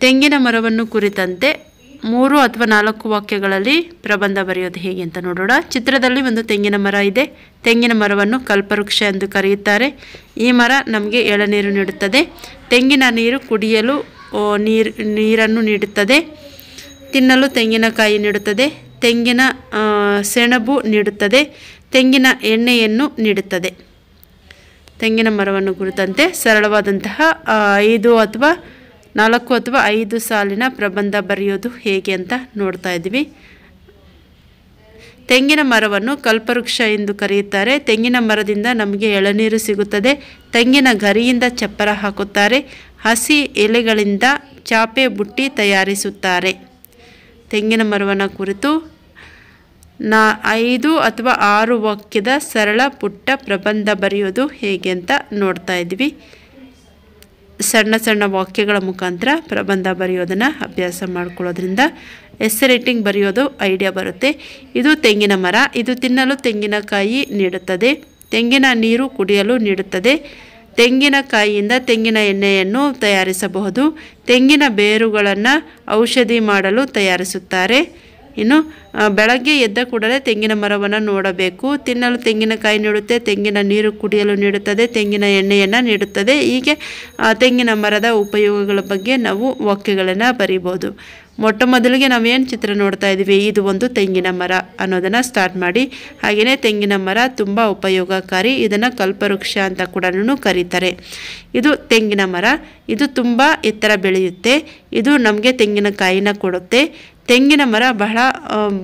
ತೆಂಗಿನ ಮರವನ್ನು ಕುರಿತಂತೆ 3 ಅಥವಾ 4 ವಾಕ್ಯಗಳಲ್ಲಿ ಪ್ರಬಂಧ ಬರೆಯೋದು ಹೇಗೆ ಅಂತ ನೋಡೋಣ. ಚಿತ್ರದಲ್ಲಿ ಒಂದು ತೆಂಗಿನ ಮರ ಇದೆ. ತೆಂಗಿನ ಮರವನ್ನು ಕಲ್ಪವೃಕ್ಷ ಎಂದು ಕರೆಯುತ್ತಾರೆ. ಈ ಮರ ನಮಗೆ ಎಳನೀರು ನೀಡುತ್ತದೆ. ತೆಂಗಿನ ನೀರು ಕುಡಿಯಲು ನೀರನ್ನು ನೀಡುತ್ತದೆ. ತಿನ್ನಲು ತೆಂಗಿನಕಾಯಿ ನೀಡುತ್ತದೆ. ತೆಂಗಿನ ಸೆಣಬು ನೀಡುತ್ತದೆ. ತೆಂಗಿನ ಎಣ್ಣೆಯನ್ನು ನೀಡುತ್ತದೆ. ತೆಂಗಿನ ಮರವನ್ನು ಕುರಿತಂತೆ ಸರಳವಾದಂತಹ 5 ಅಥವಾ 4 ಅಥವಾ 5 ಸಾಲಿನ ಪ್ರಬಂಧ ಬರೆಯೋದು ಹೇಗೆ ಅಂತ ನೋಡ್ತಾ ಇದ್ದೀವಿ. ತೆಂಗಿನ ಮರವನ್ನು ಕಲ್ಪವೃಕ್ಷ ಎಂದು ಕರೆಯುತ್ತಾರೆ. ತೆಂಗಿನ ಮರದಿಂದ ನಮಗೆ ಎಳನೀರು ಸಿಗುತ್ತದೆ. ತೆಂಗಿನ ಗರಿಯಿಂದ ಚಪ್ಪರ ಹಾಕುತ್ತಾರೆ. ಹಸಿ ಎಲೆಗಳಿಂದ ಚಾಪೆ ಬುಟ್ಟಿ ತಯಾರಿಸುತ್ತಾರೆ. ತೆಂಗಿನ ಮರವನ್ನು ಕುರಿತು 5 ಅಥವಾ 6 ವಾಕ್ಯದ ಸರಳ ಪುಟ್ಟ ಪ್ರಬಂಧ ಬರೆಯೋದು ಹೇಗೆ ಅಂತ ನೋಡ್ತಾ ಇದ್ವಿ. ಸಣ್ಣ ಸಣ್ಣ ವಾಕ್ಯಗಳ ಮುಖಾಂತರ ಪ್ರಬಂಧ ಬರೆಯೋದನ್ನು ಅಭ್ಯಾಸ ಮಾಡ್ಕೊಳ್ಳೋದ್ರಿಂದ ಎಸ್ಸೆ ರೈಟಿಂಗ್ ಬರೆಯೋದು ಐಡಿಯಾ ಬರುತ್ತೆ. ಇದು ತೆಂಗಿನ ಮರ. ಇದು ತಿನ್ನಲು ತೆಂಗಿನಕಾಯಿ ನೀಡುತ್ತದೆ. ತೆಂಗಿನ ನೀರು ಕುಡಿಯಲು ನೀಡುತ್ತದೆ. ತೆಂಗಿನಕಾಯಿಯಿಂದ ತೆಂಗಿನ ಎಣ್ಣೆಯನ್ನು ತಯಾರಿಸಬಹುದು. ತೆಂಗಿನ ಬೇರುಗಳನ್ನು ಔಷಧಿ ಮಾಡಲು ತಯಾರಿಸುತ್ತಾರೆ. ಇನ್ನು ಬೆಳಗ್ಗೆ ಎದ್ದ ಕೂಡಲೇ ತೆಂಗಿನ ಮರವನ್ನು ನೋಡಬೇಕು. ತಿನ್ನಲು ತೆಂಗಿನಕಾಯಿ ನೀಡುತ್ತೆ. ತೆಂಗಿನ ನೀರು ಕುಡಿಯಲು ನೀಡುತ್ತದೆ. ತೆಂಗಿನ ಎಣ್ಣೆಯನ್ನು ನೀಡುತ್ತದೆ. ಹೀಗೆ ತೆಂಗಿನ ಮರದ ಉಪಯೋಗಗಳ ಬಗ್ಗೆ ನಾವು ವಾಕ್ಯಗಳನ್ನು ಬರೀಬೋದು. ಮೊಟ್ಟ ಮೊದಲಿಗೆ ನಾವೇನು ಚಿತ್ರ ನೋಡ್ತಾ ಇದ್ದೀವಿ, ಇದು ಒಂದು ತೆಂಗಿನ ಮರ ಅನ್ನೋದನ್ನು ಸ್ಟಾರ್ಟ್ ಮಾಡಿ. ಹಾಗೆಯೇ ತೆಂಗಿನ ಮರ ತುಂಬ ಉಪಯೋಗಕಾರಿ. ಇದನ್ನು ಕಲ್ಪವೃಕ್ಷ ಅಂತ ಕೂಡ ಕರೀತಾರೆ. ಇದು ತೆಂಗಿನ ಮರ. ಇದು ತುಂಬ ಎತ್ತರ ಬೆಳೆಯುತ್ತೆ. ಇದು ನಮಗೆ ತೆಂಗಿನಕಾಯಿನ ಕೊಡುತ್ತೆ. ತೆಂಗಿನ ಮರ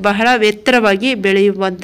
ಬಹಳ ಎತ್ತರವಾಗಿ ಬೆಳೆಯುವಂಥ